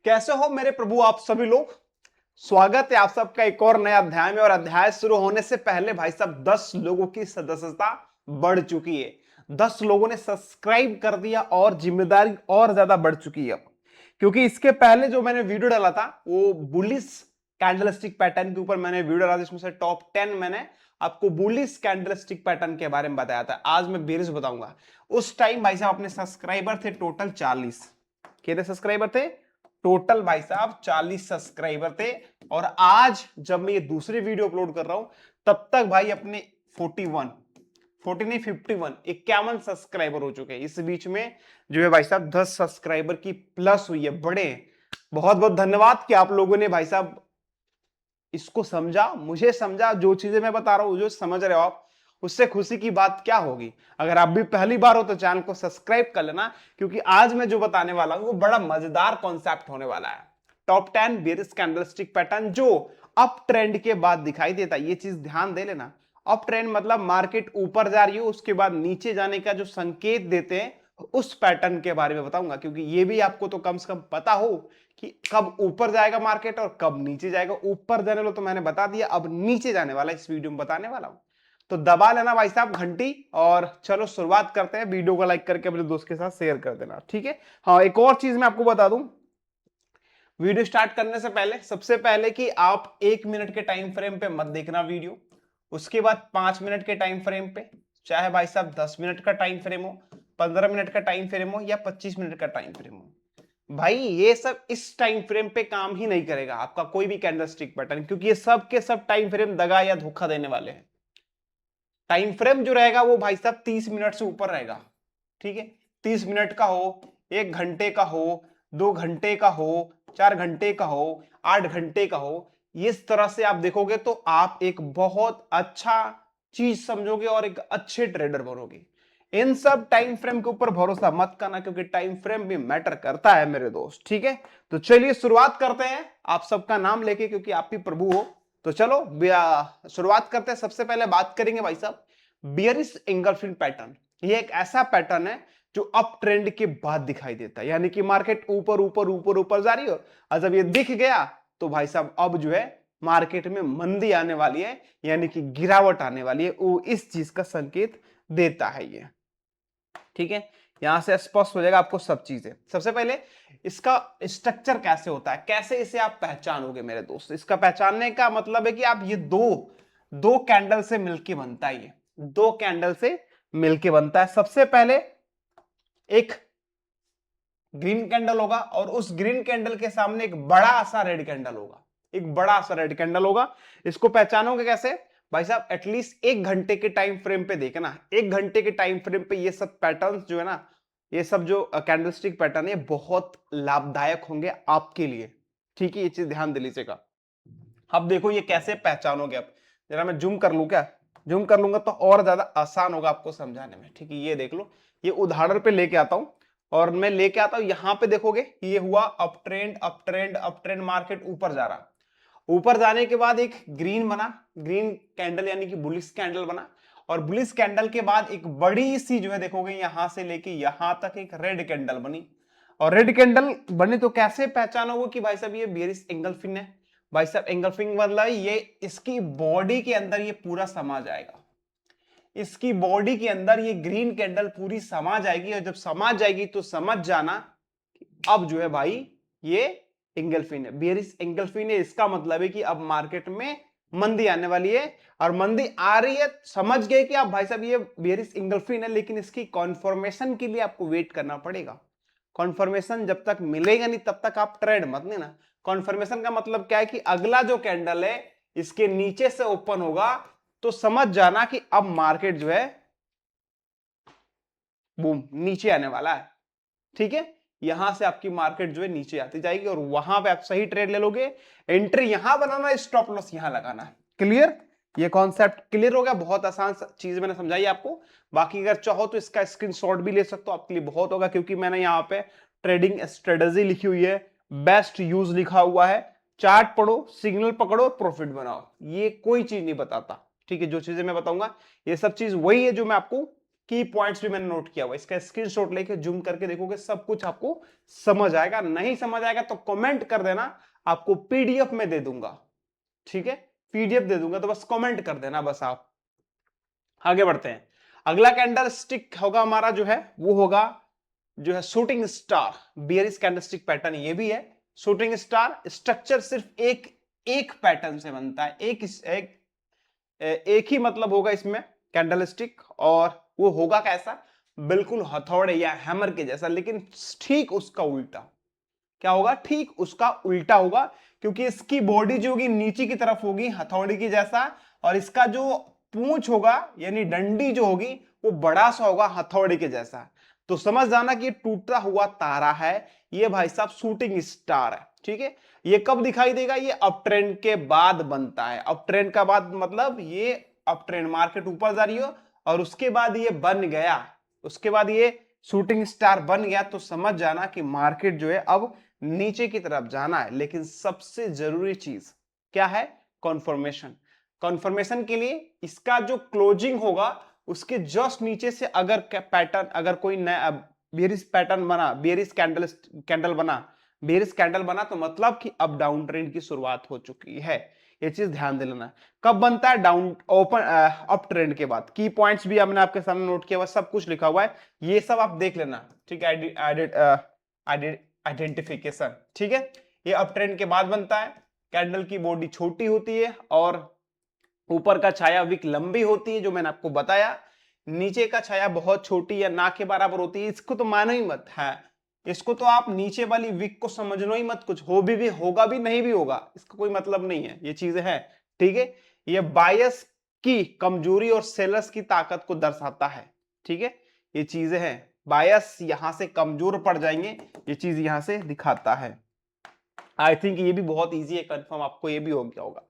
कैसे हो मेरे प्रभु आप सभी लोग। स्वागत है आप सबका एक और नया अध्याय में। और अध्याय शुरू होने से पहले भाई साहब 10 लोगों की सदस्यता बढ़ चुकी है। 10 लोगों ने सब्सक्राइब कर दिया और जिम्मेदारी और ज्यादा बढ़ चुकी है अब। क्योंकि इसके पहले जो मैंने वीडियो डाला था वो बुलिश कैंडलस्टिक पैटर्न के ऊपर मैंने वीडियो डाला, जिसमें से टॉप 10 मैंने आपको बुलिश कैंडलस्टिक पैटर्न के बारे में बताया था। आज मैं बेरिश बताऊंगा। उस टाइम भाई साहब अपने सब्सक्राइबर थे टोटल 40। कितने सब्सक्राइबर थे टोटल? भाई साहब 40 सब्सक्राइबर थे। और आज जब मैं ये दूसरी वीडियो अपलोड कर रहा हूं तब तक भाई अपने 41 40 नहीं 51 सब्सक्राइबर हो चुके हैं। इस बीच में जो है भाई साहब 10 सब्सक्राइबर की प्लस हुई है। बड़े बहुत बहुत धन्यवाद कि आप लोगों ने भाई साहब इसको समझा, मुझे समझा। जो चीजें मैं बता रहा हूं जो समझ रहे हो आप, उससे खुशी की बात क्या होगी। अगर आप भी पहली बार हो तो चैनल को सब्सक्राइब कर लेना, क्योंकि आज मैं जो बताने वाला हूं वो बड़ा मजेदार कॉन्सेप्ट होने वाला है। टॉप 10 बेरिश कैंडलस्टिक पैटर्न जो अप ट्रेंड के बाद दिखाई देता है। ये चीज ध्यान दे लेना। अप ट्रेंड मतलब मार्केट ऊपर जा रही हो उसके बाद नीचे जाने का जो संकेत देते हैं, उस पैटर्न के बारे में बताऊंगा। क्योंकि ये भी आपको तो कम से कम पता हो कि कब ऊपर जाएगा मार्केट और कब नीचे जाएगा। ऊपर जाने लो तो मैंने बता दिया, अब नीचे जाने वाला इस वीडियो में बताने वाला हूं। तो दबा लेना भाई साहब घंटी, और चलो शुरुआत करते हैं। वीडियो को लाइक करके अपने दोस्त के साथ शेयर कर देना, ठीक है। हाँ, एक और चीज मैं आपको बता दूं वीडियो स्टार्ट करने से पहले। सबसे पहले कि आप 1 मिनट के टाइम फ्रेम पे मत देखना वीडियो। उसके बाद 5 मिनट के टाइम फ्रेम पे, चाहे भाई साहब 10 मिनट का टाइम फ्रेम हो, 15 मिनट का टाइम फ्रेम हो या 25 मिनट का टाइम फ्रेम हो, भाई ये सब इस टाइम फ्रेम पे काम ही नहीं करेगा आपका कोई भी कैंडलस्टिक पैटर्न। क्योंकि ये सब के सब टाइम फ्रेम दगा या धोखा देने वाले हैं। टाइम फ्रेम जो रहेगा वो भाई साहब 30 मिनट से ऊपर रहेगा, ठीक है। 30 मिनट का हो, 1 घंटे का हो, 2 घंटे का हो, 4 घंटे का हो, 8 घंटे का हो, इस तरह से आप देखोगे तो आप एक बहुत अच्छा चीज समझोगे और एक अच्छे ट्रेडर बनोगे। इन सब टाइम फ्रेम के ऊपर भरोसा मत करना, क्योंकि टाइम फ्रेम भी मैटर करता है मेरे दोस्त, ठीक है। तो चलिए शुरुआत करते हैं आप सबका नाम लेके, क्योंकि आप ही प्रभु हो। तो चलो शुरुआत करते हैं। सबसे पहले बात करेंगे भाई साहब बियरिश एंगल्फिंग पैटर्न। ये एक ऐसा पैटर्न है जो अप ट्रेंड के बाद दिखाई देता है, यानी कि मार्केट ऊपर ऊपर ऊपर ऊपर जा रही हो और जब ये दिख गया तो भाई साहब अब जो है मार्केट में मंदी आने वाली है, यानी कि गिरावट आने वाली है। वो इस चीज का संकेत देता है ये, ठीक है। यहां से स्पष्ट हो जाएगा आपको सब चीजें। सबसे पहले इसका स्ट्रक्चर कैसे होता है, कैसे इसे आप पहचानोगे मेरे दोस्त। इसका पहचानने का मतलब है कि आप ये दो दो कैंडल से मिलके बनता है। ये दो कैंडल से मिलके बनता है। सबसे पहले एक ग्रीन कैंडल होगा और उस ग्रीन कैंडल के सामने एक बड़ा सा रेड कैंडल होगा। एक बड़ा सा रेड कैंडल होगा। इसको पहचानोगे कैसे भाई साहब? एटलीस्ट 1 घंटे के टाइम फ्रेम पे देखना। 1 घंटे के टाइम फ्रेम पे ये सब पैटर्न्स जो है ना, ये सब जो कैंडलस्टिक पैटर्न है बहुत लाभदायक होंगे आपके लिए, ठीक है। ये चीज ध्यान दे लीजिएगा। अब देखो ये कैसे पहचानोगे। अब जरा मैं जूम कर लूं क्या? जूम कर लूंगा तो और ज्यादा आसान होगा आपको समझाने में, ठीक है। ये देख लो, ये उदाहरण पे लेके आता हूं और मैं लेके आता हूं। यहां पे देखोगे ये हुआ up trend up trend up trend, market ऊपर जा रहा। ऊपर जाने के बाद एक ग्रीन बना, ग्रीन कैंडल यानी कि बुलिश कैंडल बना। और बुलिश कैंडल के बाद एक बड़ी सी जो है देखोगे यहां से लेके यहां तक एक रेड कैंडल बनी। और रेड कैंडल बनी तो कैसे पहचानोगे कि भाई साहब ये बेरिश एंगल्फिंग है? भाई साहब एंगल्फिंग मतलब ये इसकी बॉडी के अंदर ये पूरा समा जाएगा। इसकी बॉडी के अंदर ये ग्रीन कैंडल पूरी समा जाएगी, और जब समा जाएगी तो समझ जाना अब जो है भाई ये एंगल्फिन है, बेरिश एंगल्फिन है। इसका मतलब है कि अब मार्केट में मंदी आने वाली है। और मंदी आ रही है, समझ गए कि आप भाई साहब ये बेरिश एंगल्फिन है। लेकिन इसकी कॉन्फर्मेशन के लिए आपको वेट करना पड़ेगा। कॉन्फर्मेशन जब तक मिलेगा नहीं तब तक आप ट्रेड मत लेना। कॉन्फर्मेशन का मतलब क्या है कि अगला जो कैंडल है इसके नीचे से ओपन होगा तो समझ जाना कि अब मार्केट जो है बूम नीचे आने वाला है, ठीक है। यहां से आपकी मार्केट जो है नीचे आती जाएगी और वहां पे आप सही ट्रेड ले लोगे। एंट्री यहां बनाना, स्टॉप लॉस यहां लगाना है। क्लियर? ये कॉन्सेप्ट क्लियर हो गया? बहुत आसान चीज मैंने समझाई आपको। बाकी अगर चाहो तो इसका स्क्रीनशॉट भी ले सकते हो, आपके लिए बहुत होगा। क्योंकि मैंने यहां पे ट्रेडिंग स्ट्रेटेजी लिखी हुई है, बेस्ट यूज लिखा हुआ है। चार्ट पढ़ो, सिग्नल पकड़ो, प्रॉफिट बनाओ। ये कोई चीज नहीं बताता, ठीक है। जो चीजें मैं बताऊंगा ये सब चीज वही है जो मैं आपको की पॉइंट्स भी मैंने नोट किया हुआ, इसका स्क्रीनशॉट लेके जूम करके देखोगे सब कुछ आपको समझ आएगा। नहीं समझ आएगा तो कमेंट कर देना, आपको पीडीएफ में दे दूंगा, ठीक है, पीडीएफ दे दूंगा, तो बस कमेंट कर देना बस आप। आगे बढ़ते हैं। अगला कैंडल स्टिक होगा हमारा जो है वो होगा जो है shooting star, bearish candlestick pattern ये भी है। शूटिंग स्टार स्ट्रक्चर सिर्फ एक एक पैटर्न से बनता है, एक ही मतलब होगा इसमें कैंडलस्टिक, और वो होगा कैसा, बिल्कुल हथौड़े या हैमर के जैसा, लेकिन ठीक उसका उल्टा। क्या होगा, ठीक उसका उल्टा होगा, क्योंकि इसकी बॉडी जो होगी नीचे की तरफ होगी हथौड़ी की जैसा, और इसका जो पूंछ होगा यानी डंडी जो होगी वो बड़ा सा होगा हथौड़ी के जैसा। तो समझ जाना कि ये टूटा हुआ तारा है, ये भाई साहब शूटिंग स्टार है, ठीक है। ये कब दिखाई देगा, ये अप ट्रेंड के बाद बनता है। अप ट्रेंड का बाद मतलब ये अप ट्रेंड, मार्केट ऊपर जा रही हो और उसके बाद ये बन गया, उसके बाद ये शूटिंग स्टार बन गया, तो समझ जाना कि मार्केट जो है अब नीचे की तरफ जाना है। लेकिन सबसे जरूरी चीज क्या है, कॉन्फर्मेशन। कॉन्फर्मेशन के लिए इसका जो क्लोजिंग होगा उसके जस्ट नीचे से अगर पैटर्न, अगर कोई नया बेरिश पैटर्न बना, बेरिश कैंडल बना, बेरिश कैंडल बना, तो मतलब कि अब डाउन ट्रेंड की शुरुआत हो चुकी है। ये चीज ध्यान दे लेना। कब बनता है, डाउन ओपन अप ट्रेंड के बाद। की पॉइंट्स भी हमने आपके सामने नोट किया हुआ, सब कुछ लिखा हुआ है, ये सब आप देख लेना, ठीक है। आइडेंटिफिकेशन, ठीक है। ये अप ट्रेंड के बाद बनता है, कैंडल की बॉडी छोटी होती है और ऊपर का छाया विक लंबी होती है, जो मैंने आपको बताया। नीचे का छाया बहुत छोटी या ना के बराबर होती है, इसको तो मानो ही मत है, इसको तो आप नीचे वाली विक को समझना ही मत, कुछ हो भी होगा भी नहीं भी होगा, इसका कोई मतलब नहीं है, ये चीजें हैं, ठीक है। ये बायस की कमजोरी और सेलर्स की ताकत को दर्शाता है, ठीक है। ये चीजें हैं, बायस यहां से कमजोर पड़ जाएंगे, ये चीज यहां से दिखाता है। आई थिंक ये भी बहुत इजी है, कंफर्म आपको ये भी हो गया होगा।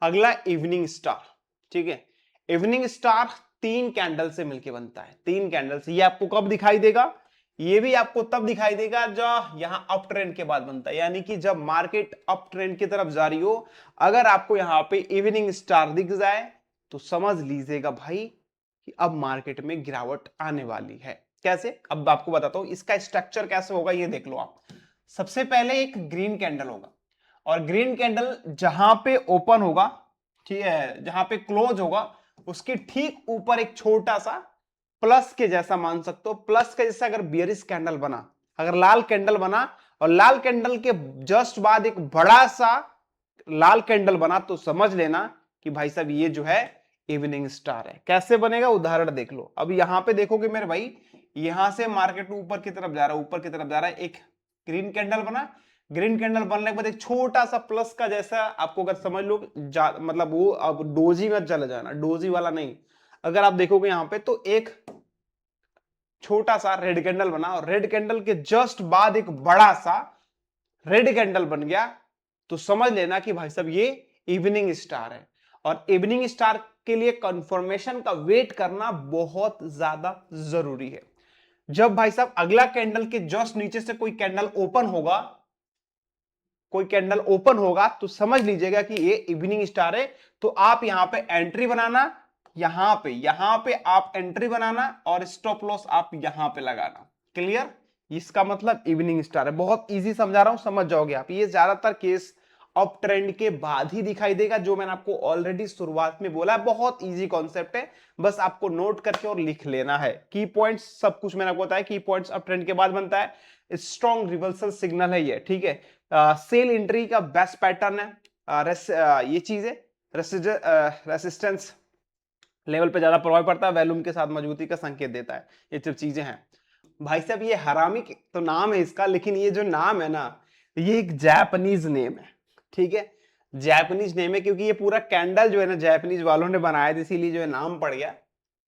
अगला इवनिंग स्टार, ठीक है। इवनिंग स्टार 3 कैंडल से मिलकर बनता है, 3 कैंडल से। ये आपको कब दिखाई देगा, ये भी आपको तब दिखाई देगा जब यहां अप ट्रेंड के बाद बनता है, यानी कि जब मार्केट अप ट्रेंड की तरफ जा रही हो, अगर आपको यहां पे इवनिंग स्टार दिख जाए तो समझ लीजिएगा भाई कि अब मार्केट में गिरावट आने वाली है। कैसे, अब आपको बताता हूं इसका स्ट्रक्चर कैसे होगा, ये देख लो आप। सबसे पहले एक ग्रीन कैंडल होगा, और ग्रीन कैंडल जहां पे ओपन होगा, ठीक है, जहां पे क्लोज होगा उसके ठीक ऊपर एक छोटा सा प्लस के जैसा मान सकते हो, प्लस के जैसा अगर बियरिश कैंडल बना, अगर लाल कैंडल बना और लाल कैंडल के जस्ट बाद एक बड़ा सा लाल कैंडल बना, तो समझ लेना कि भाई साहब ये जो है इवनिंग स्टार है। कैसे बनेगा, उदाहरण देख लो। अब यहां पे देखोगे मेरे भाई, यहां से मार्केट ऊपर की तरफ जा रहा है, ऊपर की तरफ जा रहा है, एक ग्रीन कैंडल बना, ग्रीन कैंडल बनने के बाद एक छोटा सा प्लस का जैसा, आपको अगर समझ लो मतलब वो, अब डोजी में चले जाना, डोजी वाला नहीं, अगर आप देखोगे यहां पे तो एक छोटा सा रेड कैंडल बना, और रेड कैंडल के जस्ट बाद एक बड़ा सा रेड कैंडल बन गया, तो समझ लेना कि भाई साहब ये इवनिंग स्टार है। और इवनिंग स्टार के लिए कंफर्मेशन का वेट करना बहुत ज्यादा जरूरी है। जब भाई साहब अगला कैंडल के जस्ट नीचे से कोई कैंडल ओपन होगा, कोई कैंडल ओपन होगा, तो समझ लीजिएगा कि ये इवनिंग स्टार है। तो आप यहां पे एंट्री बनाना, यहां पे आप एंट्री बनाना, और स्टॉप लॉस आप यहां पे लगाना। क्लियर, इसका मतलब इवनिंग स्टार है। बहुत इजी समझा रहा हूं, समझ जाओगे आप। ये ज्यादातर केस अप ट्रेंड के बाद ही दिखाई देगा, जो मैंने आपको ऑलरेडी शुरुआत में बोला है। बहुत इजी कॉन्सेप्ट है, बस आपको नोट करके और लिख लेना है। की पॉइंट्स सब कुछ मैंने आपको बताया, की पॉइंट्स अप ट्रेंड के बाद बनता है, स्ट्रॉन्ग रिवर्सल सिग्नल है ये, ठीक है। सेल एंट्री का बेस्ट पैटर्न है, ये चीज है। रेसिस्टेंस लेवल पे ज्यादा प्रभाव पड़ता है, वैल्यूम के साथ मजबूती का संकेत देता है, ये सब चीजें हैं। भाई साहब ये हरामी तो नाम है इसका, लेकिन ये जो नाम है ना, ये एक जापानीज नेम है, ठीक है। जापानीज नेम है, क्योंकि ये पूरा कैंडल जो है ना जापानीज वालों ने बनाया था, इसीलिए जो है नाम पड़ गया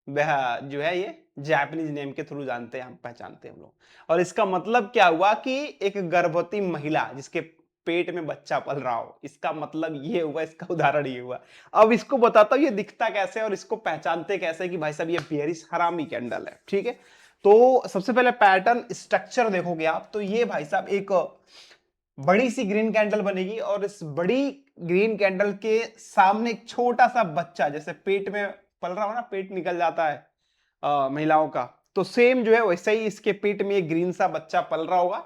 जो है ये जापानीज नेम के थ्रू जानते हैं हम, पहचानते हैं हम लोग। और इसका मतलब क्या हुआ कि एक गर्भवती महिला जिसके पेट में बच्चा पल रहा हो, इसका मतलब ये हुआ, इसका उदाहरण ये हुआ। अब इसको बताता हूं ये दिखता कैसे और इसको पहचानते कैसे कि भाई साहब ये बेरिश हरामी कैंडल है, ठीक है। तो सबसे पहले पैटर्न स्ट्रक्चर देखोगे आप, तो ये भाई साहब एक बड़ी सी ग्रीन कैंडल बनेगी, और इस बड़ी ग्रीन कैंडल के सामने एक छोटा सा बच्चा, जैसे पेट में पल रहा हो ना, पेट निकल जाता है, महिलाओं का, तो सेम जो है वैसे ही इसके पेट में एक ग्रीन सा बच्चा पल रहा होगा।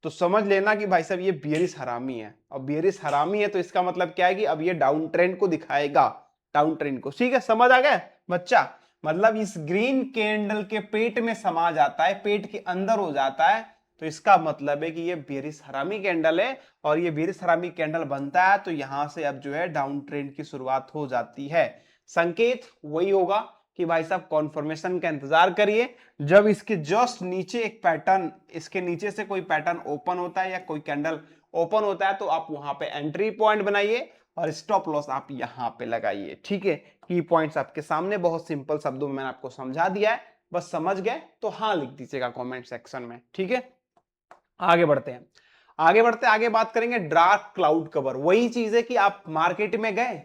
तो समझ लेना कि भाई साहब ये बियरिश हरामी है, और बियरिश हरामी है तो इसका मतलब क्या है कि अब ये डाउन ट्रेंड को दिखाएगा, डाउन ट्रेंड को। ठीक है, समझ आ गया बच्चा? मतलब इस ग्रीन कैंडल के पेट में समा जाता है, पेट के अंदर हो जाता है, तो इसका मतलब है कि ये बेरिश हरामी कैंडल है, और ये बेरिश हरामी कैंडल बनता है तो यहां से अब जो है डाउन ट्रेंड की शुरुआत हो जाती है। संकेत वही होगा कि भाई साहब कॉन्फर्मेशन का इंतजार करिए, जब इसके जस्ट नीचे एक पैटर्न, इसके नीचे से कोई पैटर्न ओपन होता है या कोई कैंडल ओपन होता है तो आप वहां पे एंट्री पॉइंट बनाइए और स्टॉप लॉस आप यहां पे लगाइए। ठीक है, की पॉइंट्स आपके सामने बहुत सिंपल शब्दों में मैंने आपको समझा दिया है, बस समझ गए तो हाँ लिख दीजिएगा कमेंट सेक्शन में। ठीक है, आगे बढ़ते हैं, आगे बात करेंगे डार्क क्लाउड कवर। वही चीज है कि आप मार्केट में गए,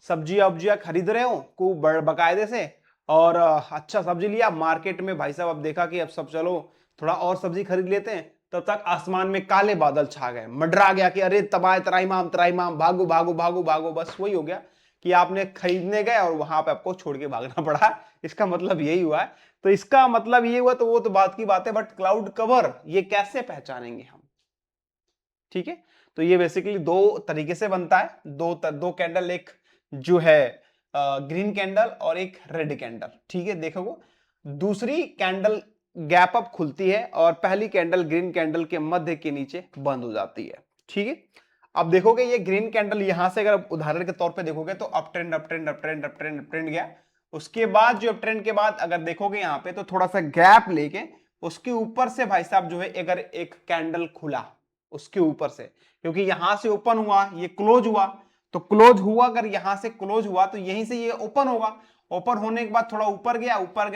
सब्जियां वब्जियां खरीद रहे हो खूब बकायदे से, और अच्छा सब्जी लिया मार्केट में, भाई साहब अब देखा कि अब सब चलो थोड़ा और सब्जी खरीद लेते हैं, तब तक आसमान में काले बादल छा गए, मंडरा गया कि अरे तबाह त्राईमाम त्राईमाम, भागो भागो भागो भागो। बस वही हो गया कि आपने खरीदने गए और वहां पे आपको छोड़ के भागना पड़ा। इसका मतलब यही हुआ है। तो इसका मतलब ये हुआ तो वो तो बात की बात है, बट क्लाउड कवर ये कैसे पहचानेंगे हम? ठीक है, तो ये बेसिकली दो तरीके से बनता है, दो कैंडल, एक जो है ग्रीन कैंडल और एक रेड कैंडल। ठीक है, देखो दूसरी कैंडल गैप अप खुलती है और पहली कैंडल ग्रीन कैंडल के मध्य के नीचे बंद हो जाती है। ठीक है, अब देखोगे ये ग्रीन कैंडल यहां से अगर उदाहरण के तौर पे देखोगे तो up trend up trend up trend up trend up trend गया, उसके बाद जो अप ट्रेंड के बाद अगर देखोगे यहां पे तो थोड़ा सा गैप लेके उसके ऊपर से भाई साहब जो है अगर एक कैंडल खुला उसके ऊपर से, क्योंकि यहां से ओपन हुआ ये क्लोज हुआ, तो क्लोज हुआ अगर यहां से क्लोज हुआ तो यहीं से ये ओपन होगा, ओपन होने के बाद थोड़ा ऊपर गया, ऊपर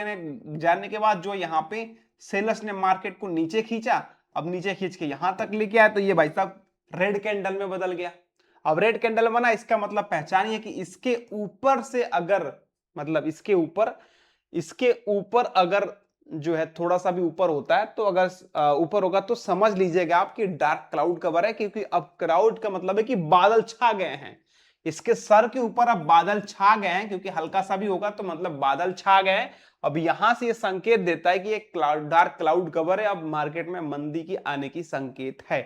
जाने के बाद जो यहाँ पे सेलर्स ने मार्केट को नीचे खींचा, अब नीचे खींच के यहां तक लेके आया तो ये भाई साहब रेड कैंडल में बदल गया। अब रेड कैंडल बना, इसका मतलब पहचानिए कि इसके ऊपर से अगर, मतलब इसके ऊपर अगर जो है थोड़ा सा भी ऊपर होता है तो अगर ऊपर होगा तो समझ लीजिएगा आप कि डार्क क्लाउड कवर है, क्योंकि अब क्लाउड का मतलब है कि बादल छा गए हैं, इसके सर के ऊपर अब बादल छा गए हैं, क्योंकि हल्का सा भी होगा तो मतलब बादल छा गए हैं। अब यहां से ये संकेत देता है कि एक डार्क क्लाउड कवर है, अब मार्केट में मंदी की आने की संकेत है,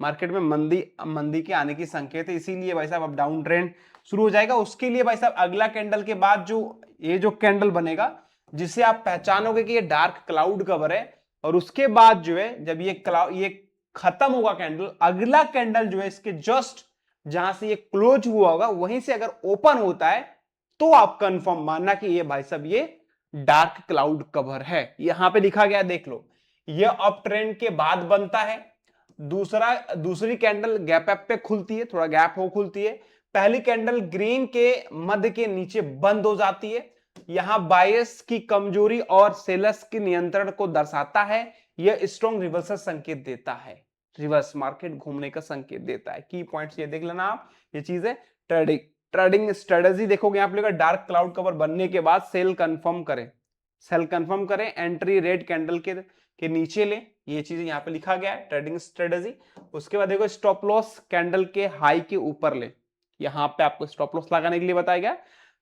मार्केट में मंदी मंदी के आने की संकेत है, इसीलिए भाई साहब अब डाउन ट्रेंड शुरू हो जाएगा। उसके लिए भाई साहब अगला कैंडल के बाद जो ये जो कैंडल बनेगा जिसे आप पहचानोगे कि ये डार्क क्लाउड कवर है, और उसके बाद जो है जब ये खत्म होगा कैंडल, अगला कैंडल जो है इसके जस्ट जहां से ये क्लोज हुआ होगा वहीं से अगर ओपन होता है तो आप कंफर्म मानना कि ये भाई साहब ये डार्क क्लाउड कवर है। यहां पे लिखा गया देख लो, ये अप ट्रेंड के बाद बनता है, दूसरी कैंडल गैप अप पे खुलती है, थोड़ा गैप हो खुलती है, पहली कैंडल ग्रीन के मध्य के नीचे बंद हो जाती है, यहां बायस की कमजोरी और सेलर्स के नियंत्रण को दर्शाता है, यह स्ट्रॉन्ग रिवर्सल संकेत देता है, रिवर्स मार्केट घूमने का संकेत देता है। की पॉइंट्स ये देख लेना आप, ये चीज है ट्रेडिंग ट्रेडिंग स्ट्रेटेजी। देखोगे आप लोग डार्क क्लाउड कवर बनने के बाद सेल कंफर्म करें, एंट्री रेड कैंडल के नीचे ले, ये चीज यहाँ पे लिखा गया है ट्रेडिंग स्ट्रेटेजी। उसके बाद देखो स्टॉप लॉस कैंडल के हाई के ऊपर ले, यहाँ पे आपको स्टॉप लॉस लगाने के लिए बताया गया,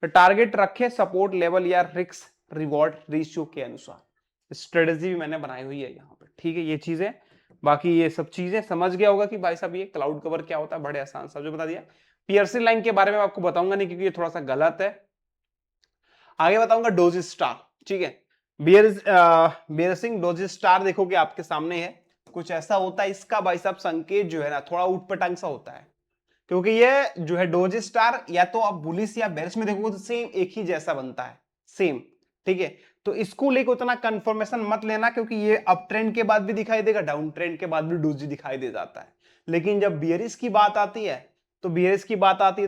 तो टारगेट रखे सपोर्ट लेवल या रिस्क रिवॉर्ड रेशियो के अनुसार, स्ट्रेटेजी भी मैंने बनाई हुई है यहाँ पे। ठीक है, ये चीजें बाकी ये सब चीजें समझ गया होगा कि भाई साहब ये क्लाउड कवर क्या होता है, बड़े आसान शब्दों बता दिया। पियर्सन लाइन के बारे में आपको बताऊंगा नहीं क्योंकि ये थोड़ा सा गलत है, आगे बताऊंगा डोजी स्टार। ठीक है, बियरसिंग डोजी स्टार देखोगे आपके सामने है, कुछ ऐसा होता है इसका भाई साहब संकेत जो है ना थोड़ा उटपटांग सा होता है, क्योंकि ये जो है डोजी स्टार या तो आप बुलिश या बेरिश में देखोगे तो सेम एक ही जैसा बनता है, सेम। ठीक है, तो इसको लेकर उतना कंफर्मेशन मत लेना, क्योंकि ये अप ट्रेंड के बाद भी दिखाई देगा, डाउन ट्रेंड के बाद भी डोजी दिखाई दे जाता है, लेकिन जब बियरिश की बात आती है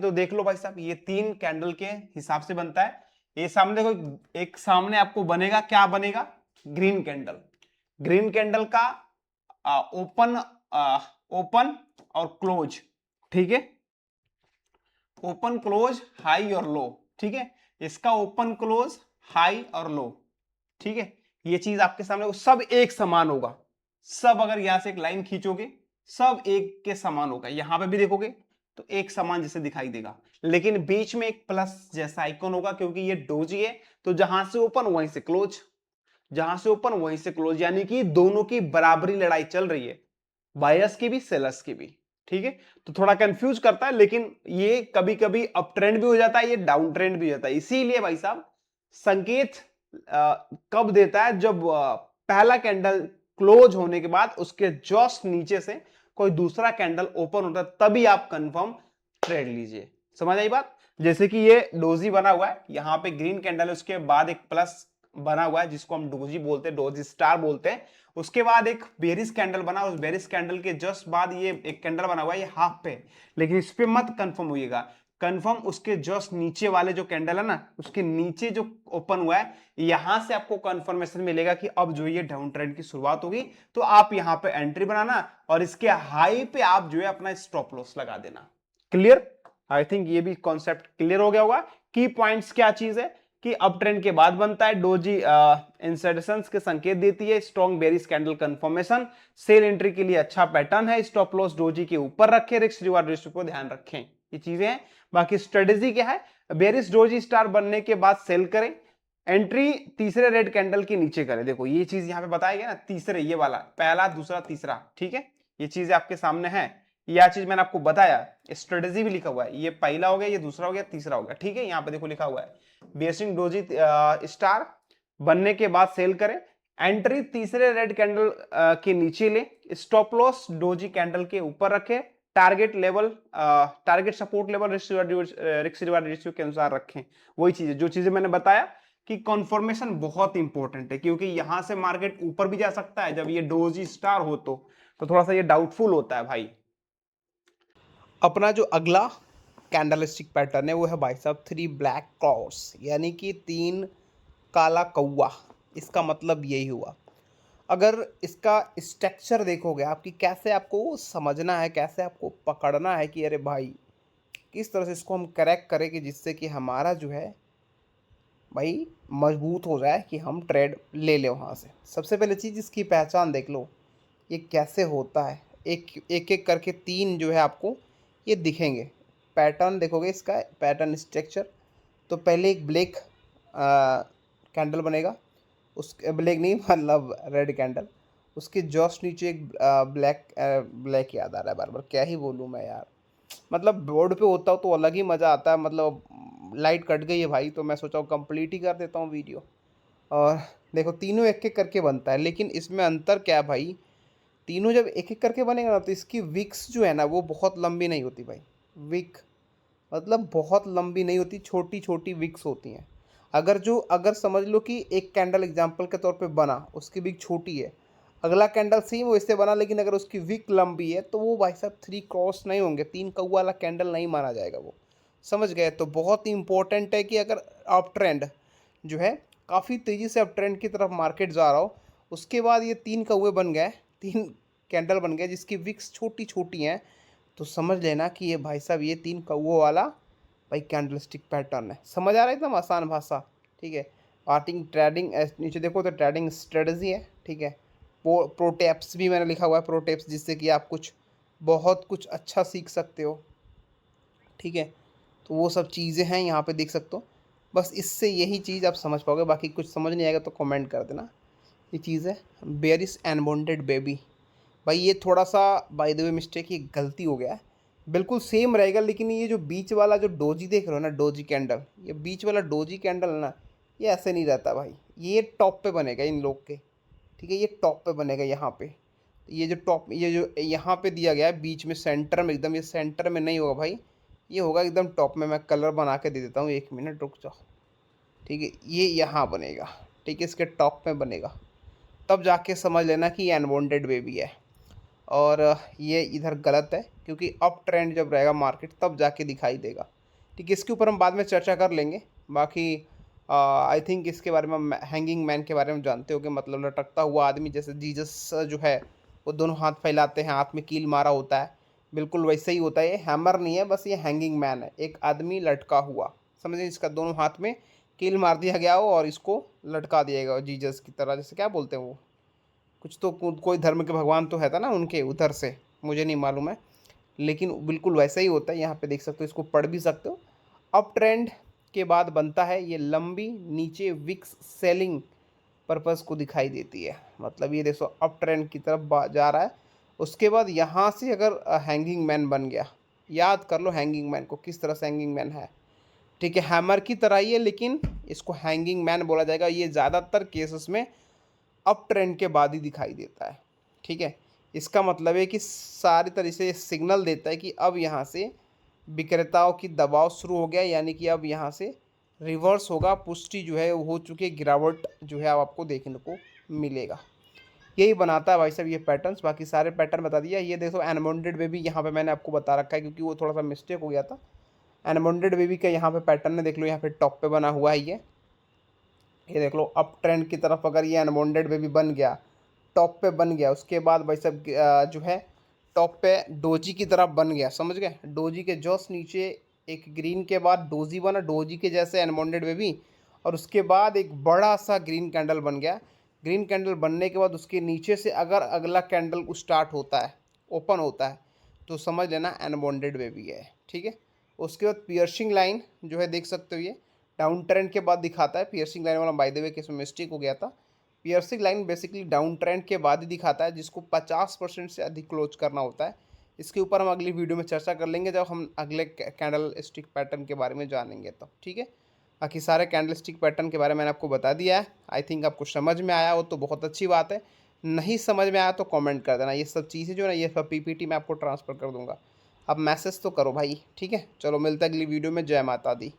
तो देख लो भाई साहब ये तीन कैंडल के हिसाब से बनता है। ये सामने देखो, एक सामने आपको बनेगा, क्या बनेगा, ग्रीन कैंडल का ओपन ओपन और क्लोज। ठीक है, ओपन क्लोज हाई और लो। ठीक है, इसका ओपन क्लोज हाई और लो। ठीक है, ये चीज आपके सामने सब एक समान होगा, सब अगर यहां से एक लाइन खींचोगे सब एक के समान होगा, यहां पे भी देखोगे तो एक समान जैसे दिखाई देगा, लेकिन बीच में एक प्लस जैसा आइकन होगा, क्योंकि ये डोजी है तो जहां से ओपन वहीं से क्लोज, जहां से ओपन वहीं से क्लोज, यानी कि दोनों की बराबरी लड़ाई चल रही है, बायर्स की भी सेलर्स की भी। ठीक है, तो थोड़ा कंफ्यूज करता है, लेकिन ये कभी कभी अप ट्रेंड भी हो जाता है, ये डाउन ट्रेंड भी हो जाता है। इसीलिए भाई साहब संकेत कब देता है, जब पहला कैंडल क्लोज होने के बाद उसके जस्ट नीचे से कोई दूसरा कैंडल ओपन होता है, तभी आप कंफर्म ट्रेड लीजिए। समझ आई बात? जैसे कि ये डोजी बना हुआ है, यहां पे ग्रीन कैंडल है, उसके बाद एक प्लस बना हुआ है जिसको हम डोजी बोलते हैं, डोजी स्टार बोलते हैं। उसके बाद एक बेरिस कैंडल बना, उस बेरिस कैंडल के जस्ट बाद ये एक कैंडल बना हुआ है, ये हाफ पे, लेकिन इस पे मत कंफर्म होइएगा। कंफर्म उसके जस्ट नीचे वाले जो कैंडल है ना, उसके नीचे जो ओपन हुआ है, यहां से आपको कंफर्मेशन मिलेगा कि अब जो ये डाउन ट्रेंड की शुरुआत होगी, तो आप यहां पे एंट्री बनाना और इसके हाई पे आप जो है अपना स्टॉप लॉस लगा देना। क्लियर? आई थिंक ये भी कॉन्सेप्ट क्लियर हो गया होगा। की पॉइंट्स क्या चीज है कि अप ट्रेंड के बाद बनता है डोजी, इंसर्शंस के संकेत देती है, strong bearish candle confirmation, sell entry के लिए अच्छा पैटर्न है, स्टॉप लॉस डोजी के ऊपर रखें, रिस्क रिवार्ड रेशियो को ध्यान रखें, ये चीजें हैं। बाकी स्ट्रेटेजी क्या है, बेरिस डोजी स्टार बनने के बाद सेल करें, एंट्री तीसरे रेड कैंडल के नीचे करें। देखो ये चीज यहां पे बताया गया ना, तीसरे, ये वाला पहला दूसरा तीसरा, ठीक है, ये चीजें आपके सामने है। यह चीज मैंने आपको बताया, स्ट्रेटेजी भी लिखा हुआ है, ये पहला हो गया, ये दूसरा हो गया, तीसरा हो गया। ठीक है, यहाँ पे देखो लिखा हुआ है बेसिंग डोजी स्टार बनने के बाद सेल करें, एंट्री तीसरे रेड कैंडल के नीचे ले, स्टॉप लॉस डोजी कैंडल के ऊपर रखे, target level, target support level risk reward ratio के अनुसार रखें। वही चीजें, जो चीजें मैंने बताया कि कॉन्फर्मेशन बहुत इंपॉर्टेंट है, क्योंकि यहां से मार्केट ऊपर भी जा सकता है जब ये डोजी स्टार हो तो थोड़ा सा ये डाउटफुल होता है भाई। अपना जो अगला कैंडलस्टिक पैटर्न है वो है भाई साहब 3 ब्लैक क्रॉस, यानी कि 3 काला कौवा। इसका मतलब यही हुआ, अगर इसका स्ट्रक्चर देखोगे आपकी, कैसे आपको समझना है, कैसे आपको पकड़ना है कि अरे भाई किस तरह से इसको हम करेक्ट करें कि जिससे कि हमारा जो है भाई मजबूत हो जाए कि हम ट्रेड ले लें वहाँ से। सबसे पहले चीज़ इसकी पहचान देख लो, ये कैसे होता है। एक एक एक करके 3 जो है आपको ये दिखेंगे। पैटर्न देखोगे इसका, पैटर्न स्ट्रक्चर, तो पहले एक ब्लैक कैंडल बनेगा, उस ब्लैक नहीं मतलब रेड कैंडल, उसके जस्ट नीचे एक ब्लैक याद आ रहा है बार बार, क्या ही बोलूँ मैं यार, मतलब बोर्ड पे होता हो तो अलग ही मज़ा आता है। मतलब लाइट कट गई है भाई, तो मैं सोचा हूँ कंप्लीट ही कर देता हूँ वीडियो। और देखो तीनों एक एक करके बनता है, लेकिन इसमें अंतर क्या है भाई, तीनों जब एक एक करके बनेगा ना तो इसकी विक्स जो है ना वो बहुत लंबी नहीं होती भाई। विक मतलब बहुत लंबी नहीं होती, छोटी छोटी विक्स होती हैं। अगर समझ लो कि एक कैंडल एग्जांपल के तौर पे बना, उसकी विक छोटी है, अगला कैंडल सेम वैसे बना, लेकिन अगर उसकी विक लंबी है तो वो भाई साहब 3 क्रॉस नहीं होंगे, 3 कौवा वाला कैंडल नहीं माना जाएगा वो। समझ गए? तो बहुत ही इंपॉर्टेंट है कि अगर अप ट्रेंड जो है काफ़ी तेज़ी से अप ट्रेंड की तरफ मार्केट जा रहा हो, उसके बाद ये 3 कौवे बन गए, 3 कैंडल बन गए जिसकी विक्स छोटी छोटी हैं, तो समझ लेना कि ये भाई साहब ये 3 कौवों वाला भाई कैंडलस्टिक पैटर्न है। समझ आ रहा है? एकदम आसान भाषा, ठीक है। आर्टिंग ट्रेडिंग नीचे देखो तो ट्रेडिंग स्ट्रेटजी है, ठीक है। प्रोटेप्स भी मैंने लिखा हुआ है, प्रोटेप्स, जिससे कि आप बहुत कुछ अच्छा सीख सकते हो, ठीक है। तो वो सब चीज़ें हैं यहाँ पे देख सकते हो। बस इससे यही चीज़ आप समझ पाओगे, बाकी कुछ समझ नहीं आएगा तो कमेंट कर देना। ये चीज़ है बेरिस अनबॉन्डेड बेबी। भाई ये थोड़ा सा बाय द वे मिस्टेक, ये गलती हो गया है, बिल्कुल सेम रहेगा, लेकिन ये जो बीच वाला जो डोजी देख रहे हो ना, डोजी कैंडल, ये बीच वाला डोजी कैंडल है ना, ये ऐसे नहीं रहता भाई, ये टॉप पे बनेगा इन लोग के, ठीक है। ये टॉप पे बनेगा यहाँ पे, ये जो टॉप, ये जो यहाँ पे दिया गया है बीच में सेंटर में एकदम, ये सेंटर में नहीं होगा भाई, ये होगा एकदम टॉप में। मैं कलर बना के दे देता हूँ, 1 मिनट रुक जाओ, ठीक है। ये यहाँ बनेगा, ठीक है, इसके टॉप में बनेगा, तब जाके समझ लेना कि ये अनवांटेड बेबी है। और ये इधर गलत है, क्योंकि अप ट्रेंड जब रहेगा मार्केट तब जाके दिखाई देगा, ठीक है। इसके ऊपर हम बाद में चर्चा कर लेंगे। बाकी आई थिंक इसके बारे में, हैंगिंग मैन के बारे में जानते हो कि मतलब लटकता हुआ आदमी, जैसे जीसस जो है वो दोनों हाथ फैलाते हैं, हाथ में कील मारा होता है, बिल्कुल वैसे ही होता है। ये हैमर नहीं है, बस ये हैंगिंग मैन है, एक आदमी लटका हुआ, समझे, इसका दोनों हाथ में कील मार दिया गया हो और इसको लटका दिया गया जीसस की तरह, जैसे क्या बोलते हैं वो, कुछ तो कोई धर्म के भगवान तो है था ना उनके, उधर से, मुझे नहीं मालूम है, लेकिन बिल्कुल वैसा ही होता है। यहाँ पे देख सकते हो, इसको पढ़ भी सकते हो। अप ट्रेंड के बाद बनता है ये लंबी नीचे विक्स सेलिंग पर्पज़ को दिखाई देती है। मतलब ये देखो अप ट्रेंड की तरफ जा रहा है। उसके बाद यहाँ से अगर हैंगिंग मैन बन गया, याद कर लो हैंगिंग मैन को किस तरह से हैंगिंग मैन है, ठीक है, हैमर की तरह ही है लेकिन इसको हैंगिंग मैन बोला जाएगा। ये ज़्यादातर केसेस में अप ट्रेंड के बाद ही दिखाई देता है, ठीक है। इसका मतलब है कि सारी तरह से सिग्नल देता है कि अब यहाँ से विक्रेताओं की दबाव शुरू हो गया, यानी कि अब यहाँ से रिवर्स होगा, पुष्टि जो है वो हो चुकी है, गिरावट जो है आपको देखने को मिलेगा। यही बनाता है भाई साहब ये पैटर्न्स। बाकी सारे पैटर्न बता दिया। ये देखो अनबॉन्डेड बेबी यहाँ पे मैंने आपको बता रखा है क्योंकि वो थोड़ा सा मिस्टेक हो गया था। अनबॉन्डेड बेबी का यहाँ पे पैटर्न है, देख लो यहाँ पे टॉप पे बना हुआ है ये देख लो अप ट्रेंड की तरफ अगर ये अनबॉन्डेड बेबी बन गया, टॉप पे बन गया, उसके बाद भाई साहब जो है टॉप पे डोजी की तरफ बन गया, समझ गए, डोजी के जस्ट नीचे एक ग्रीन के बाद डोजी बना, डोजी के जैसे अनबॉन्डेड बेबी, और उसके बाद एक बड़ा सा ग्रीन कैंडल बन गया। ग्रीन कैंडल बनने के बाद उसके नीचे से अगर अगला कैंडल स्टार्ट होता है, ओपन होता है, तो समझ लेना अनबॉन्डेड बेबी है, ठीक है। उसके बाद पियर्सिंग लाइन जो है देख सकते हो, ये डाउन ट्रेंड के बाद दिखाता है। पियर्सिंग लाइन वाला बाय द वे केस में मिस्टेक हो गया था। Piercing line basically down trend के बाद ही दिखाता है, जिसको 50% से अधिक क्लोज करना होता है। इसके ऊपर हम अगली वीडियो में चर्चा कर लेंगे जब हम अगले कैंडल स्टिक पैटर्न के बारे में जानेंगे तो, ठीक है। बाकी सारे कैंडल स्टिक पैटर्न के बारे में मैंने आपको बता दिया है। आई थिंक आपको समझ में आया हो तो बहुत अच्छी बात है, नहीं समझ में आया तो कमेंट कर देना। ये सब चीज़ें जो है ना, ये सब पीपीटी में आपको ट्रांसफ़र कर दूंगा। अब मैसेज तो करो भाई, ठीक है। चलो मिलते हैं अगली वीडियो में। जय माता दी।